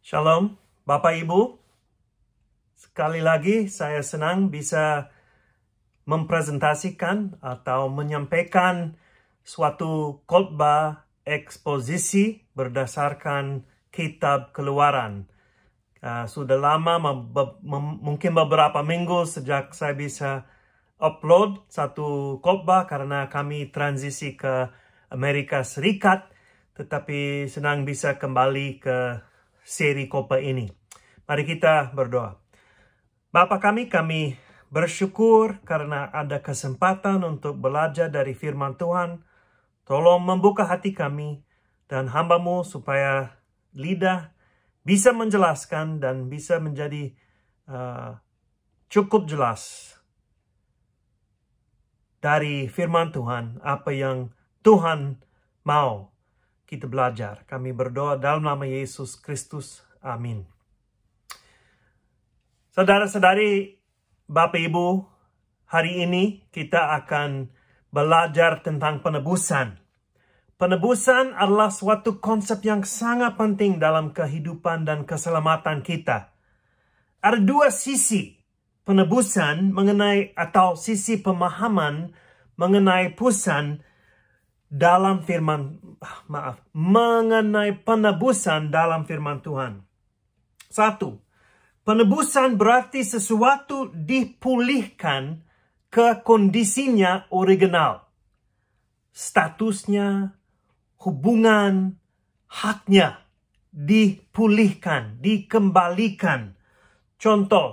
Shalom, Bapak Ibu. Sekali lagi saya senang bisa mempresentasikan atau menyampaikan suatu khotbah eksposisi berdasarkan kitab Keluaran. Sudah lama, mungkin beberapa minggu sejak saya bisa upload satu khotbah karena kami transisi ke Amerika Serikat, tetapi senang bisa kembali ke seri khotbah ini. Mari kita berdoa. Bapa kami bersyukur karena ada kesempatan untuk belajar dari firman Tuhan. Tolong membuka hati kami dan hamba-Mu supaya lidah bisa menjelaskan dan bisa menjadi cukup jelas dari firman Tuhan apa yang Tuhan mau kita belajar. Kami berdoa dalam nama Yesus Kristus. Amin. Saudara-saudari, Bapak Ibu, hari ini kita akan belajar tentang penebusan. Penebusan adalah suatu konsep yang sangat penting dalam kehidupan dan keselamatan kita. Ada dua sisi penebusan atau sisi pemahaman mengenai mengenai penebusan dalam firman Tuhan. Satu, penebusan berarti sesuatu dipulihkan ke kondisinya original. Statusnya, hubungan, haknya dipulihkan, dikembalikan. Contoh,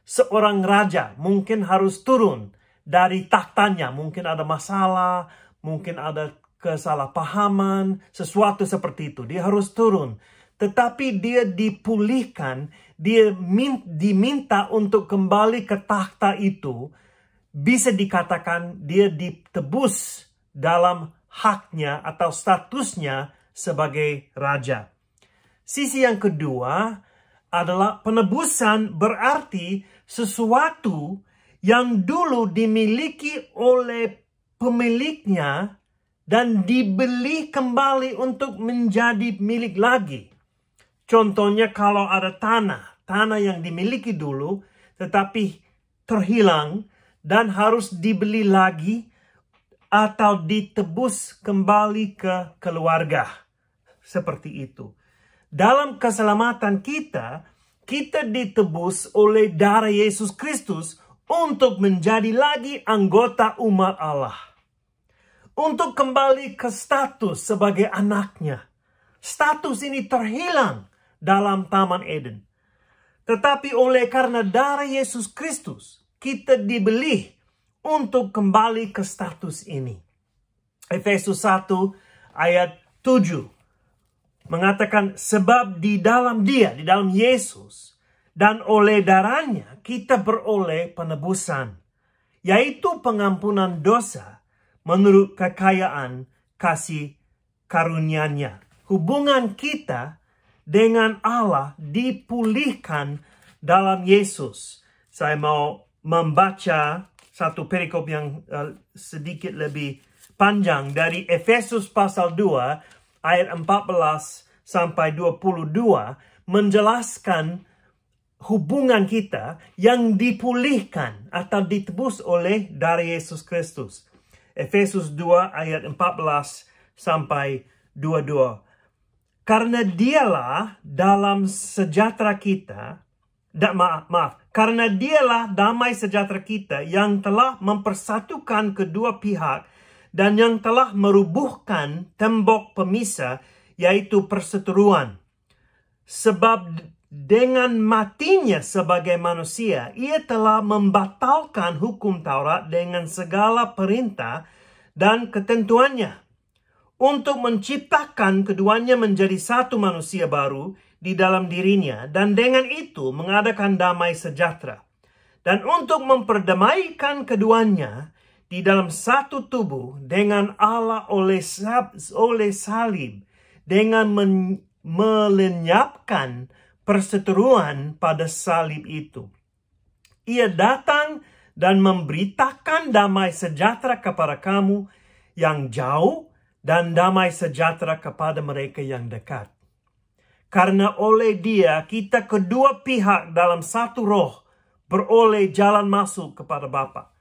seorang raja mungkin harus turun dari tahtanya. Mungkin ada masalah, mungkin ada kesalahpahaman, sesuatu seperti itu. Dia harus turun. Tetapi dia dipulihkan, dia diminta untuk kembali ke takhta itu. Bisa dikatakan dia ditebus dalam haknya atau statusnya sebagai raja. Sisi yang kedua adalah penebusan berarti sesuatu yang dulu dimiliki oleh pemiliknya dan dibeli kembali untuk menjadi milik lagi. Contohnya kalau ada tanah yang dimiliki dulu tetapi terhilang dan harus dibeli lagi atau ditebus kembali ke keluarga. Seperti itu. Dalam keselamatan kita ditebus oleh darah Yesus Kristus untuk menjadi lagi anggota umat Allah. Untuk kembali ke status sebagai anaknya. Status ini terhilang dalam Taman Eden. Tetapi oleh karena darah Yesus Kristus, kita dibeli untuk kembali ke status ini. Efesus 1 ayat 7 mengatakan, sebab di dalam Dia, di dalam Yesus, dan oleh darahnya kita beroleh penebusan, yaitu pengampunan dosa menurut kekayaan kasih karunia-Nya. Hubungan kita dengan Allah dipulihkan dalam Yesus. Saya mau membaca satu perikop yang sedikit lebih panjang dari Efesus pasal 2 ayat 14 sampai 22 menjelaskan hubungan kita yang dipulihkan atau ditebus oleh darah Yesus Kristus. Efesus 2 ayat 14 sampai 22. Karena dialah dalam sejahtera kita, karena dialah damai sejahtera kita yang telah mempersatukan kedua pihak dan yang telah merubuhkan tembok pemisah, yaitu perseteruan. Sebab dengan matinya sebagai manusia, ia telah membatalkan hukum Taurat dengan segala perintah dan ketentuannya, untuk menciptakan keduanya menjadi satu manusia baru di dalam dirinya, dan dengan itu mengadakan damai sejahtera. Dan untuk memperdamaikan keduanya di dalam satu tubuh dengan Allah oleh salib, dengan melenyapkan perseteruan pada salib itu. Ia datang dan memberitakan damai sejahtera kepada kamu yang jauh dan damai sejahtera kepada mereka yang dekat. Karena oleh Dia kita kedua pihak dalam satu roh beroleh jalan masuk kepada Bapa.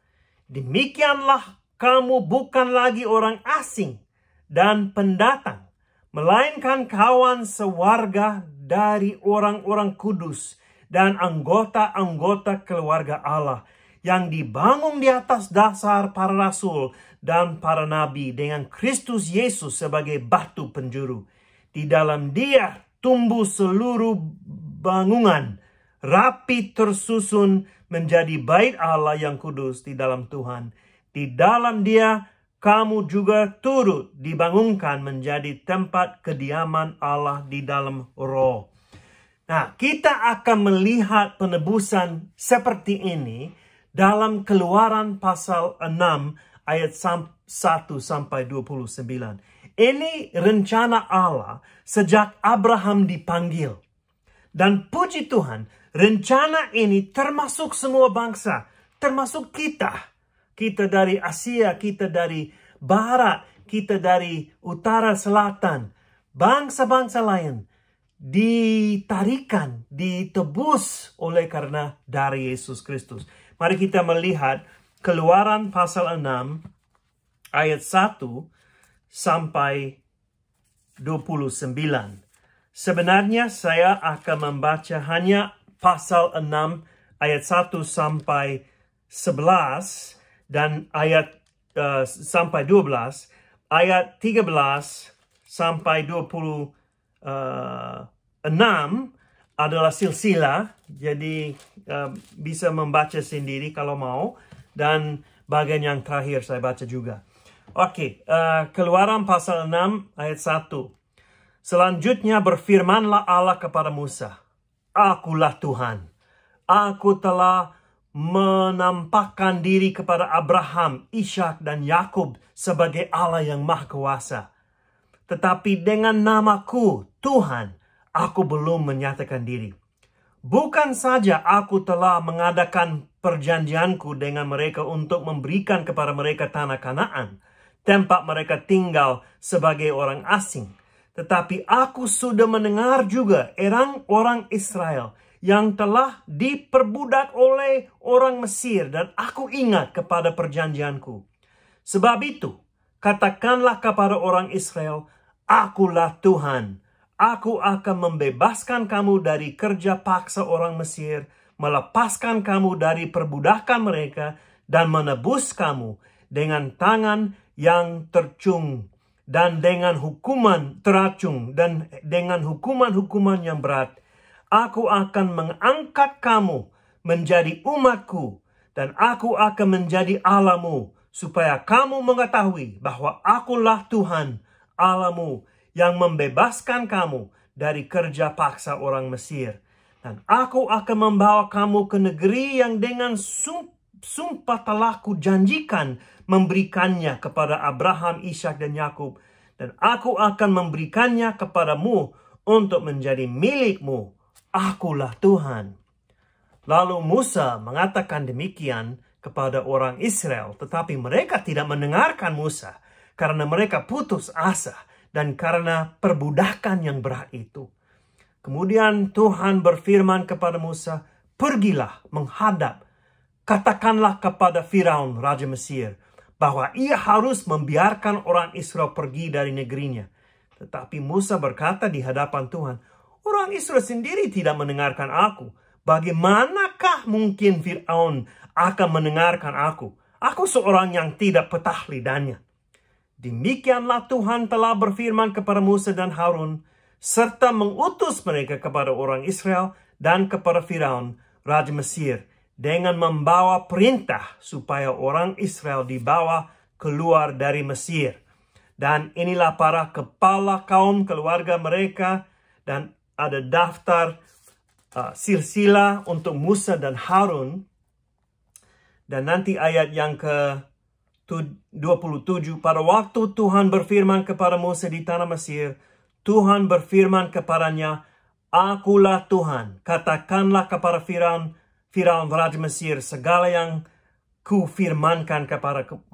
Demikianlah kamu bukan lagi orang asing dan pendatang, melainkan kawan sewarga dari orang-orang kudus dan anggota-anggota keluarga Allah yang dibangun di atas dasar para rasul dan para nabi dengan Kristus Yesus sebagai batu penjuru. Di dalam Dia tumbuh seluruh bangunan, rapi tersusun menjadi bait Allah yang kudus di dalam Tuhan. Di dalam Dia kamu juga turut dibangunkan menjadi tempat kediaman Allah di dalam Roh. Nah, kita akan melihat penebusan seperti ini dalam Keluaran pasal 6 ayat 1 sampai 29. Ini rencana Allah sejak Abraham dipanggil. Dan puji Tuhan, rencana ini termasuk semua bangsa, termasuk kita. Kita dari Asia, kita dari Barat, kita dari Utara Selatan. Bangsa-bangsa lain ditarikan, ditebus oleh karena dari Yesus Kristus. Mari kita melihat Keluaran pasal 6 ayat 1 sampai 29. Sebenarnya saya akan membaca hanya pasal 6 ayat 1 sampai 11 dan ayat sampai 12, ayat 13 sampai 26 adalah silsilah, jadi bisa membaca sendiri kalau mau, dan bagian yang terakhir saya baca juga. Oke, Keluaran pasal 6 ayat 1. Selanjutnya berfirmanlah Allah kepada Musa, Akulah Tuhan, aku telah menampakkan diri kepada Abraham, Ishak, dan Yakub sebagai Allah yang Maha Kuasa. Tetapi dengan namaku, Tuhan, aku belum menyatakan diri. Bukan saja aku telah mengadakan perjanjianku dengan mereka untuk memberikan kepada mereka tanah Kanaan, tempat mereka tinggal sebagai orang asing. Tetapi aku sudah mendengar juga orang Israel yang telah diperbudak oleh orang Mesir, dan aku ingat kepada perjanjianku. Sebab itu, katakanlah kepada orang Israel, Akulah Tuhan. Aku akan membebaskan kamu dari kerja paksa orang Mesir, melepaskan kamu dari perbudakan mereka, dan menebus kamu dengan tangan yang tercung, dan dengan hukuman teracung, dan dengan hukuman-hukuman yang berat. Aku akan mengangkat kamu menjadi umatku, dan aku akan menjadi Allahmu, supaya kamu mengetahui bahwa akulah Tuhan Allahmu yang membebaskan kamu dari kerja paksa orang Mesir. Dan aku akan membawa kamu ke negeri yang dengan sumpah telah kujanjikan memberikannya kepada Abraham, Ishak, dan Yakub. Dan aku akan memberikannya kepadamu untuk menjadi milikmu. Akulah Tuhan. Lalu Musa mengatakan demikian kepada orang Israel, tetapi mereka tidak mendengarkan Musa karena mereka putus asa dan karena perbudakan yang berat itu. Kemudian Tuhan berfirman kepada Musa, pergilah menghadap, katakanlah kepada Firaun, Raja Mesir, bahwa ia harus membiarkan orang Israel pergi dari negerinya. Tetapi Musa berkata di hadapan Tuhan, orang Israel sendiri tidak mendengarkan aku. Bagaimanakah mungkin Firaun akan mendengarkan aku? Aku seorang yang tidak petah lidahnya. Demikianlah Tuhan telah berfirman kepada Musa dan Harun, serta mengutus mereka kepada orang Israel dan kepada Firaun, Raja Mesir, dengan membawa perintah supaya orang Israel dibawa keluar dari Mesir. Dan inilah para kepala kaum keluarga mereka, dan ada daftar silsilah untuk Musa dan Harun. Dan nanti ayat yang ke-27, pada waktu Tuhan berfirman kepada Musa di tanah Mesir, Tuhan berfirman kepadanya, Akulah Tuhan, katakanlah kepada Firaun Raja Mesir, segala yang kufirmankan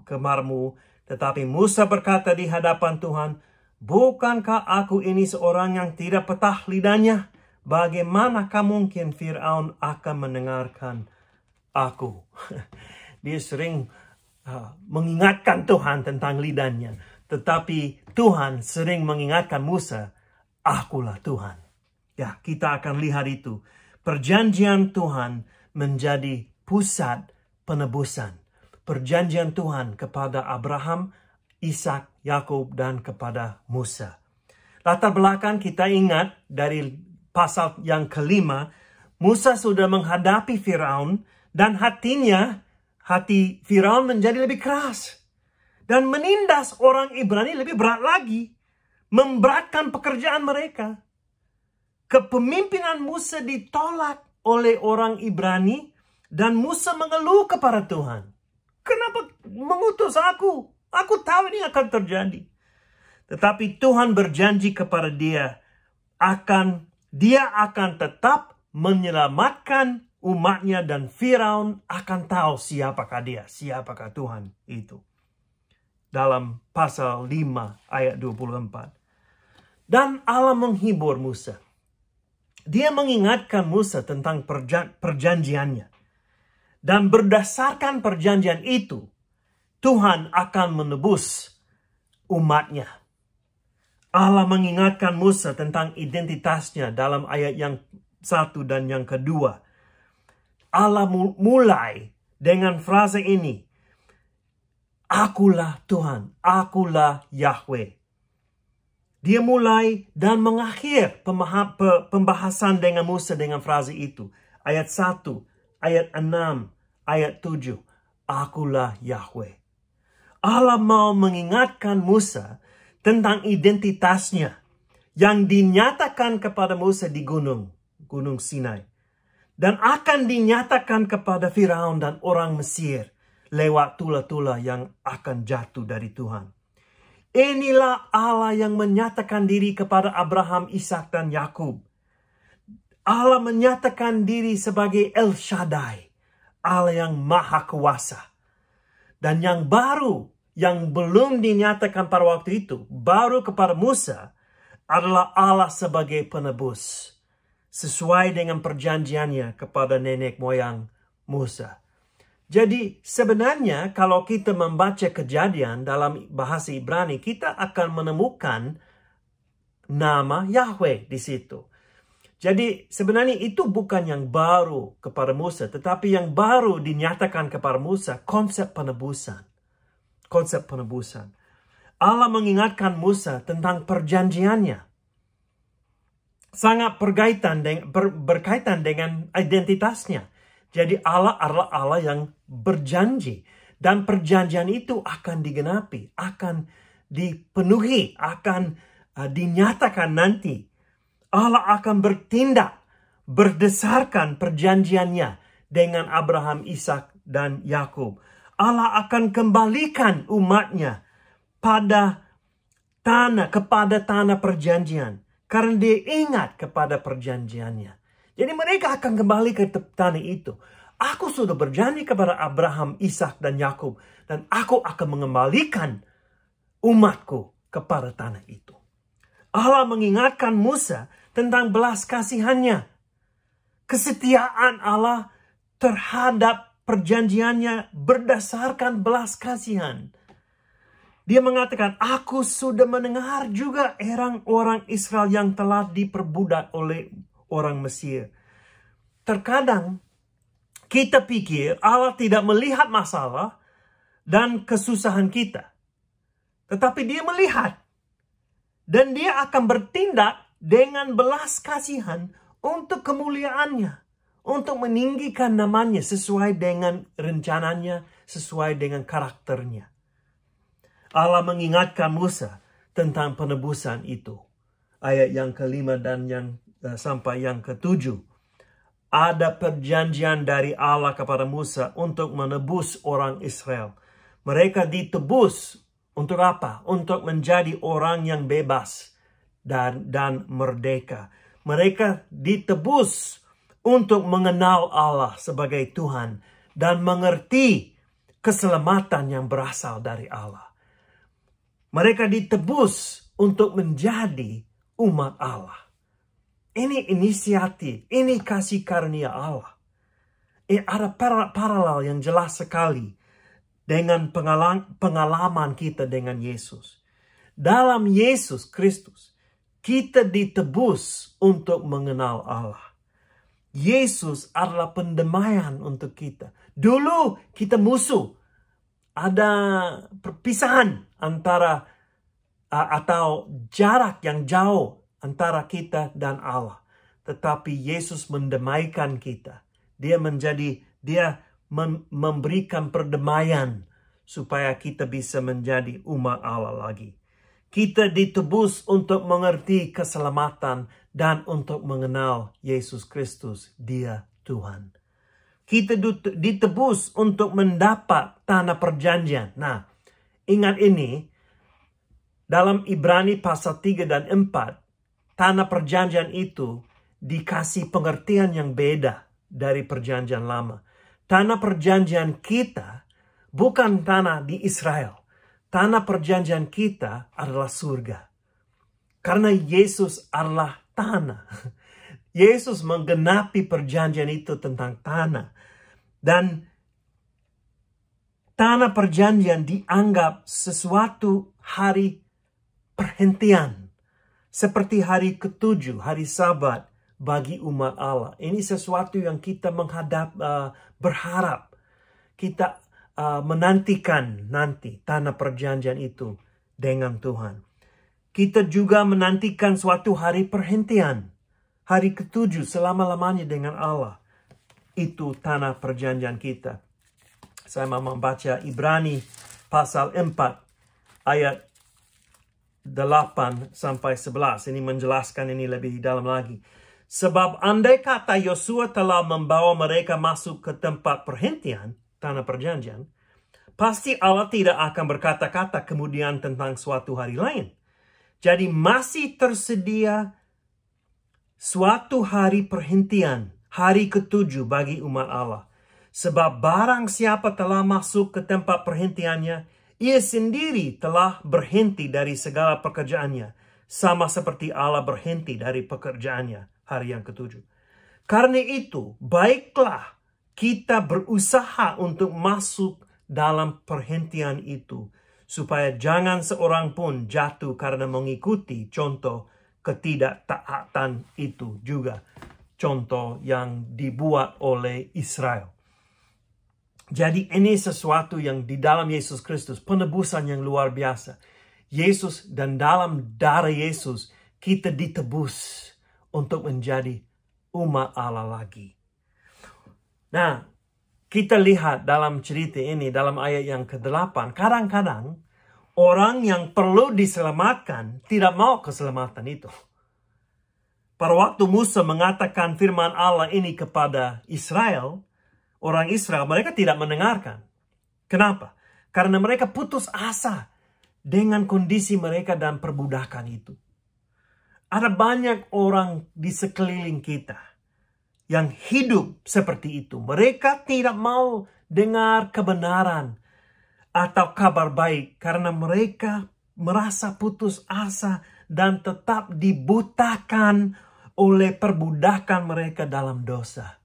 kepadamu. Tetapi Musa berkata di hadapan Tuhan, Bukankah aku ini seorang yang tidak petah lidahnya? Bagaimanakah mungkin Firaun akan mendengarkan aku?" Dia sering mengingatkan Tuhan tentang lidahnya. Tetapi Tuhan sering mengingatkan Musa, "Akulah Tuhan." Ya, kita akan lihat itu. Perjanjian Tuhan menjadi pusat penebusan. Perjanjian Tuhan kepada Abraham, Ishak, Yakub, dan kepada Musa. Latar belakang kita ingat dari pasal yang kelima, Musa sudah menghadapi Firaun dan hati Firaun menjadi lebih keras. Dan menindas orang Ibrani lebih berat lagi. Memberatkan pekerjaan mereka. Kepemimpinan Musa ditolak oleh orang Ibrani dan Musa mengeluh kepada Tuhan. "Kenapa mengutus aku? Aku tahu ini akan terjadi." Tetapi Tuhan berjanji kepada dia akan tetap menyelamatkan umatnya dan Firaun akan tahu siapakah Tuhan itu. Dalam pasal 5 ayat 24. Dan Allah menghibur Musa. Dia mengingatkan Musa tentang perjanjiannya. Dan berdasarkan perjanjian itu, Tuhan akan menebus umatnya. Allah mengingatkan Musa tentang identitasnya dalam ayat yang 1 dan yang kedua. Allah mulai dengan frase ini, "Akulah Tuhan, akulah Yahweh." Dia mulai dan mengakhir pembahasan dengan Musa dengan frase itu. Ayat 1, ayat 6, ayat 7. "Akulah Yahweh." Allah mau mengingatkan Musa tentang identitasnya yang dinyatakan kepada Musa di Gunung Sinai. Dan akan dinyatakan kepada Firaun dan orang Mesir lewat tula-tula yang akan jatuh dari Tuhan. Inilah Allah yang menyatakan diri kepada Abraham, Ishak, dan Yakub. Allah menyatakan diri sebagai El Shaddai, Allah yang maha kuasa. Dan yang baru, yang belum dinyatakan pada waktu itu, baru kepada Musa, adalah Allah sebagai penebus. Sesuai dengan perjanjiannya kepada nenek moyang Musa. Jadi sebenarnya kalau kita membaca Kejadian dalam bahasa Ibrani, kita akan menemukan nama Yahweh di situ. Jadi sebenarnya itu bukan yang baru kepada Musa, tetapi yang baru dinyatakan kepada Musa, konsep penebusan. Konsep penebusan. Allah mengingatkan Musa tentang perjanjiannya. Sangat berkaitan dengan identitasnya. Jadi Allah adalah Allah yang berjanji. Dan perjanjian itu akan digenapi, akan dipenuhi, akan dinyatakan nanti. Allah akan bertindak berdasarkan perjanjiannya dengan Abraham, Ishak, dan Yakub. Allah akan kembalikan umatnya kepada tanah perjanjian. Karena dia ingat kepada perjanjiannya. Jadi mereka akan kembali ke tanah itu. Aku sudah berjanji kepada Abraham, Ishak, dan Yakub. Dan aku akan mengembalikan umatku kepada tanah itu. Allah mengingatkan Musa tentang belas kasihannya. Kesetiaan Allah terhadap perjanjiannya berdasarkan belas kasihan. Dia mengatakan, "Aku sudah mendengar juga orang Israel yang telah diperbudak oleh orang Mesir." Terkadang kita pikir Allah tidak melihat masalah dan kesusahan kita. Tetapi dia melihat. Dan dia akan bertindak dengan belas kasihan untuk kemuliaannya. Untuk meninggikan namanya sesuai dengan rencananya, sesuai dengan karakternya. Allah mengingatkan Musa tentang penebusan itu. Ayat yang kelima dan sampai yang ketujuh. Ada perjanjian dari Allah kepada Musa untuk menebus orang Israel. Mereka ditebus untuk apa? Untuk menjadi orang yang bebas dan merdeka. Mereka ditebus untuk mengenal Allah sebagai Tuhan dan mengerti keselamatan yang berasal dari Allah. Mereka ditebus untuk menjadi umat Allah. Ini inisiatif, ini kasih karunia Allah. Ada paralel yang jelas sekali dengan pengalaman kita dengan Yesus. Dalam Yesus Kristus, kita ditebus untuk mengenal Allah. Yesus adalah pendamaian untuk kita. Dulu kita musuh. Ada perpisahan antara atau jarak yang jauh antara kita dan Allah. Tetapi Yesus mendamaikan kita. Dia memberikan perdamaian supaya kita bisa menjadi umat Allah lagi. Kita ditebus untuk mengerti keselamatan dan untuk mengenal Yesus Kristus, Dia Tuhan. Kita ditebus untuk mendapat tanah perjanjian. Nah, ingat ini, dalam Ibrani pasal 3 dan 4, tanah perjanjian itu dikasih pengertian yang beda dari perjanjian lama. Tanah perjanjian kita bukan tanah di Israel. Tanah perjanjian kita adalah surga. Karena Yesus adalah tanah. Yesus menggenapi perjanjian itu tentang tanah. Dan tanah perjanjian dianggap sesuatu hari perhentian. Seperti hari ke-7, hari Sabat bagi umat Allah. Ini sesuatu yang kita berharap. Kita menantikan nanti tanah perjanjian itu dengan Tuhan. Kita juga menantikan suatu hari perhentian. Hari ke-7 selama-lamanya dengan Allah. Itu tanah perjanjian kita. Saya mau membaca Ibrani pasal 4 ayat 8 sampai 11. Ini menjelaskan ini lebih dalam lagi. Sebab andai kata Yosua telah membawa mereka masuk ke tempat perhentian, tanah perjanjian, pasti Allah tidak akan berkata-kata kemudian tentang suatu hari lain. Jadi masih tersedia suatu hari perhentian, hari ke-7 bagi umat Allah. Sebab barang siapa telah masuk ke tempat perhentiannya, ia sendiri telah berhenti dari segala pekerjaannya. Sama seperti Allah berhenti dari pekerjaannya hari yang ke-7. Karena itu, baiklah kita berusaha untuk masuk dalam perhentian itu. Supaya jangan seorang pun jatuh karena mengikuti contoh ketidaktaatan itu juga. Contoh yang dibuat oleh Israel. Jadi ini sesuatu yang di dalam Yesus Kristus, penebusan yang luar biasa. Yesus dan dalam darah Yesus kita ditebus untuk menjadi umat Allah lagi. Nah, kita lihat dalam cerita ini, dalam ayat yang ke-8, kadang-kadang orang yang perlu diselamatkan tidak mau keselamatan itu. Pada waktu Musa mengatakan firman Allah ini kepada Israel, orang Israel, mereka tidak mendengarkan. Kenapa? Karena mereka putus asa dengan kondisi mereka dan perbudakan itu. Ada banyak orang di sekeliling kita yang hidup seperti itu. Mereka tidak mau dengar kebenaran atau kabar baik karena mereka merasa putus asa dan tetap dibutakan oleh perbudakan mereka dalam dosa.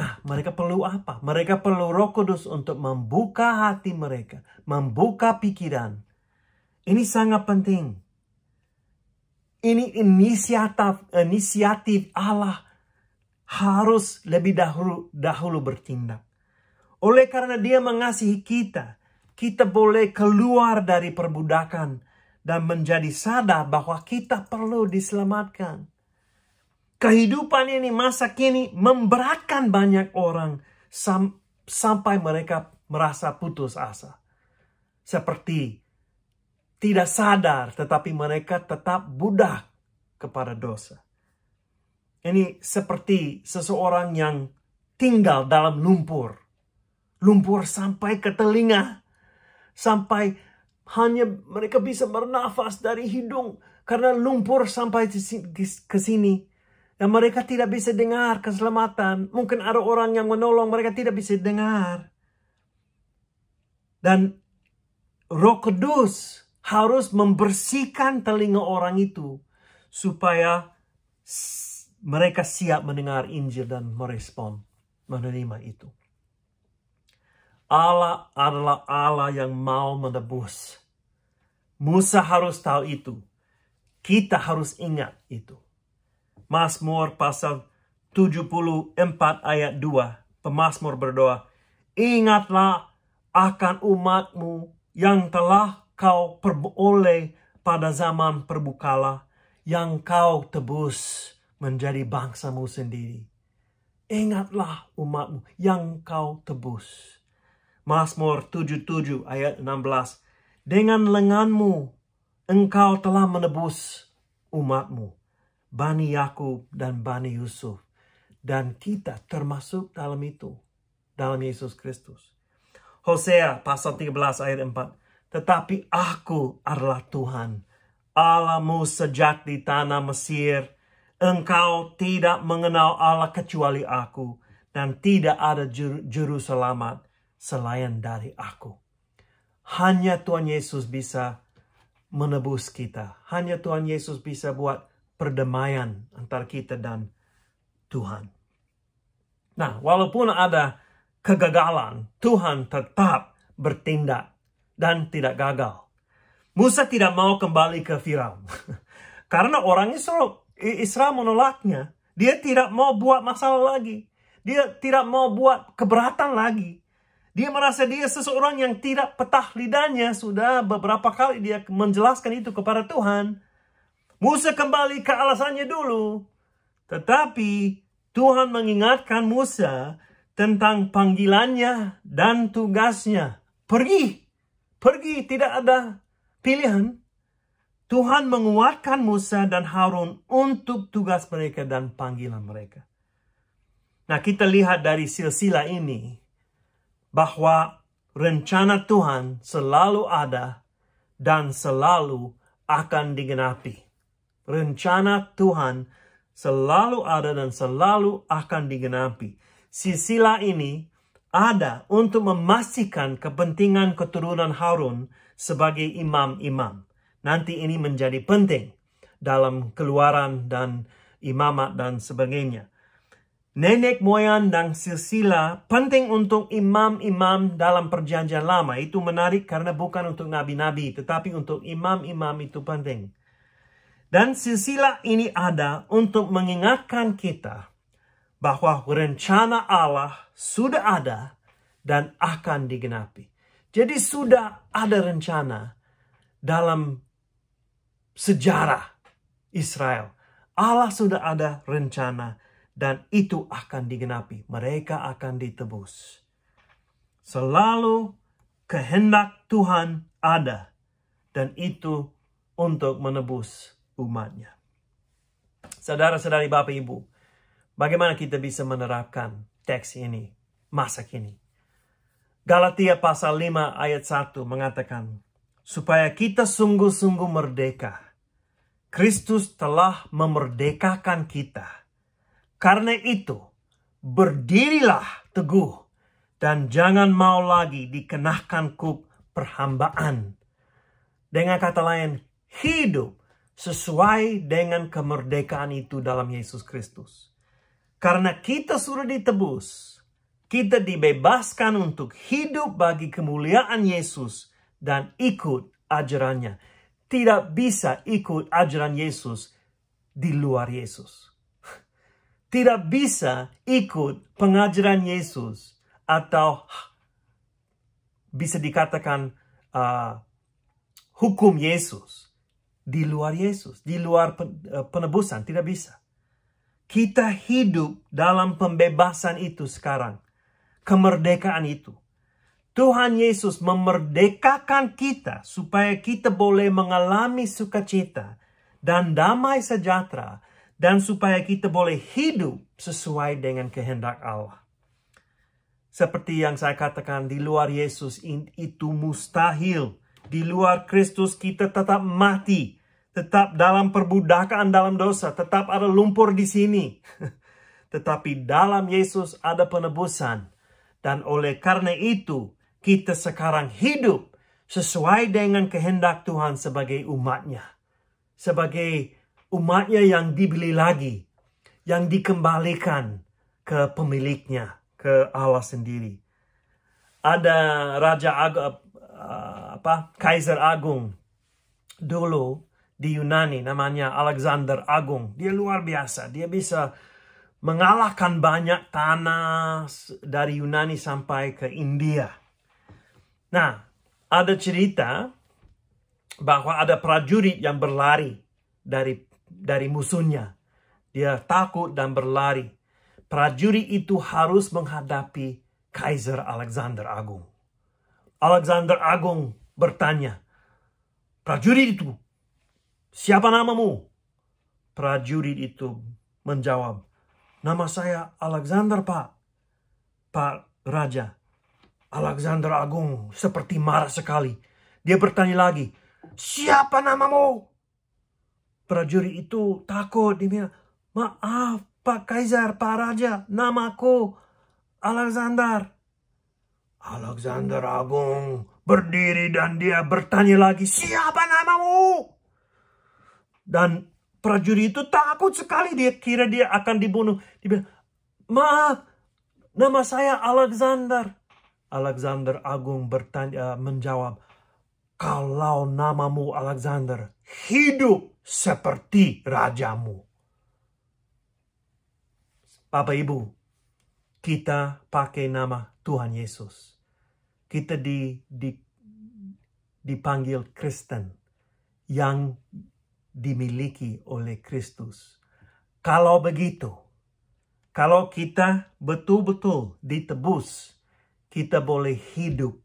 Nah, mereka perlu apa? Mereka perlu Roh Kudus untuk membuka hati mereka, membuka pikiran. Ini sangat penting. Ini inisiatif Allah harus lebih dahulu bertindak. Oleh karena Dia mengasihi kita, kita boleh keluar dari perbudakan dan menjadi sadar bahwa kita perlu diselamatkan. Kehidupan ini masa kini memberatkan banyak orang sampai mereka merasa putus asa. Seperti tidak sadar tetapi mereka tetap budak kepada dosa. Ini seperti seseorang yang tinggal dalam lumpur. Lumpur sampai ke telinga. Sampai hanya mereka bisa bernafas dari hidung. Karena lumpur sampai ke sini. Dan mereka tidak bisa dengar keselamatan. Mungkin ada orang yang menolong, mereka tidak bisa dengar. Dan Roh Kudus harus membersihkan telinga orang itu supaya mereka siap mendengar Injil dan merespon, menerima itu. Allah adalah Allah yang mau menebus. Musa harus tahu itu. Kita harus ingat itu. Mazmur pasal 74 ayat 2. Pemazmur berdoa, ingatlah akan umatmu yang telah kau peroleh pada zaman perbukala, yang kau tebus menjadi bangsamu sendiri. Ingatlah umatmu yang kau tebus. Mazmur 77 ayat 16. Dengan lenganmu engkau telah menebus umatmu, Bani Yakub dan Bani Yusuf. Dan kita termasuk dalam itu, dalam Yesus Kristus. Hosea pasal 13 ayat 4. Tetapi aku adalah Tuhan, Allahmu sejak di tanah Mesir. Engkau tidak mengenal Allah kecuali aku, dan tidak ada juru selamat selain dari aku. Hanya Tuhan Yesus bisa menebus kita. Hanya Tuhan Yesus bisa buat perdamaian antara kita dan Tuhan. Nah, walaupun ada kegagalan, Tuhan tetap bertindak dan tidak gagal. Musa tidak mau kembali ke Firaun. Karena orang Israel menolaknya. Dia tidak mau buat masalah lagi. Dia tidak mau buat keberatan lagi. Dia merasa dia seseorang yang tidak petah lidahnya. Sudah beberapa kali dia menjelaskan itu kepada Tuhan. Musa kembali ke alasannya dulu. Tetapi Tuhan mengingatkan Musa tentang panggilannya dan tugasnya. Pergi, tidak ada pilihan. Tuhan menguatkan Musa dan Harun untuk tugas mereka dan panggilan mereka. Nah, kita lihat dari silsilah ini bahwa rencana Tuhan selalu ada dan selalu akan digenapi. Rencana Tuhan selalu ada dan selalu akan digenapi. Silsilah ini ada untuk memastikan kepentingan keturunan Harun sebagai imam-imam. Nanti ini menjadi penting dalam Keluaran dan imamat dan sebagainya. Nenek moyang dan silsilah penting untuk imam-imam dalam perjanjian lama. Itu menarik karena bukan untuk nabi-nabi, tetapi untuk imam-imam itu penting. Dan silsilah ini ada untuk mengingatkan kita bahwa rencana Allah sudah ada dan akan digenapi. Jadi sudah ada rencana dalam sejarah Israel. Allah sudah ada rencana dan itu akan digenapi. Mereka akan ditebus. Selalu kehendak Tuhan ada dan itu untuk menebus umatnya. Saudara-saudari, Bapak Ibu, bagaimana kita bisa menerapkan teks ini masa kini? Galatia pasal 5 ayat 1 mengatakan, supaya kita sungguh-sungguh merdeka. Kristus telah memerdekakan kita. Karena itu, berdirilah teguh dan jangan mau lagi dikenakan kuk perhambaan. Dengan kata lain, hidup sesuai dengan kemerdekaan itu dalam Yesus Kristus. Karena kita sudah ditebus, kita dibebaskan untuk hidup bagi kemuliaan Yesus dan ikut ajarannya. Tidak bisa ikut ajaran Yesus di luar Yesus. Tidak bisa ikut pengajaran Yesus atau bisa dikatakan hukum Yesus di luar Yesus, di luar penebusan. Tidak bisa. Kita hidup dalam pembebasan itu sekarang. Kemerdekaan itu. Tuhan Yesus memerdekakan kita supaya kita boleh mengalami sukacita dan damai sejahtera dan supaya kita boleh hidup sesuai dengan kehendak Allah. Seperti yang saya katakan, di luar Yesus itu mustahil. Di luar Kristus kita tetap mati. Tetap dalam perbudakan dalam dosa. Tetap ada lumpur di sini. Tetapi dalam Yesus ada penebusan. Dan oleh karena itu kita sekarang hidup sesuai dengan kehendak Tuhan sebagai umatnya. Sebagai umatnya yang dibeli lagi, yang dikembalikan ke pemiliknya, ke Allah sendiri. Ada Kaisar Agung dulu di Yunani, namanya Alexander Agung. Dia luar biasa. Dia bisa mengalahkan banyak tanah dari Yunani sampai ke India. Nah, ada cerita bahwa ada prajurit yang berlari dari musuhnya. Dia takut dan berlari. Prajurit itu harus menghadapi Kaisar Alexander Agung. Alexander Agung bertanya, prajurit itu, siapa namamu? Prajurit itu menjawab, nama saya Alexander, Pak. Pak Raja. Alexander Agung seperti marah sekali. Dia bertanya lagi, siapa namamu? Prajurit itu takut. Dia bilang, maaf Pak Kaisar, Pak Raja, namaku Alexander. Alexander Agung berdiri dan dia bertanya lagi, siapa namamu? Dan prajurit itu takut sekali. Dia kira dia akan dibunuh. Dia bilang, maaf, nama saya Alexander. Alexander Agung menjawab, kalau namamu Alexander, hidup seperti rajamu. Bapak Ibu, kita pakai nama Tuhan Yesus. Kita dipanggil Kristen yang dimiliki oleh Kristus. Kalau begitu, kalau kita betul-betul ditebus, kita boleh hidup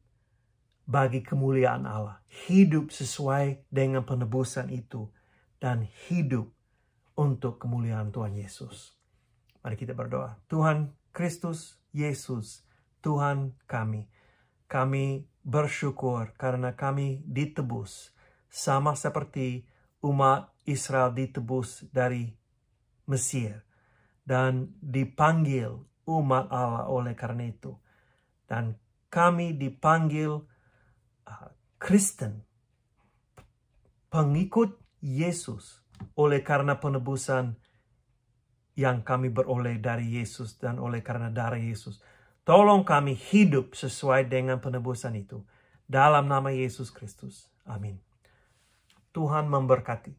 bagi kemuliaan Allah. Hidup sesuai dengan penebusan itu. Dan hidup untuk kemuliaan Tuhan Yesus. Mari kita berdoa. Tuhan Kristus Yesus, Tuhan kami. Kami bersyukur karena kami ditebus. Sama seperti umat Israel ditebus dari Mesir. Dan dipanggil umat Allah oleh karena itu. Dan kami dipanggil Kristen, pengikut Yesus, oleh karena penebusan yang kami beroleh dari Yesus dan oleh karena darah Yesus. Tolong kami hidup sesuai dengan penebusan itu. Dalam nama Yesus Kristus. Amin. Tuhan memberkati.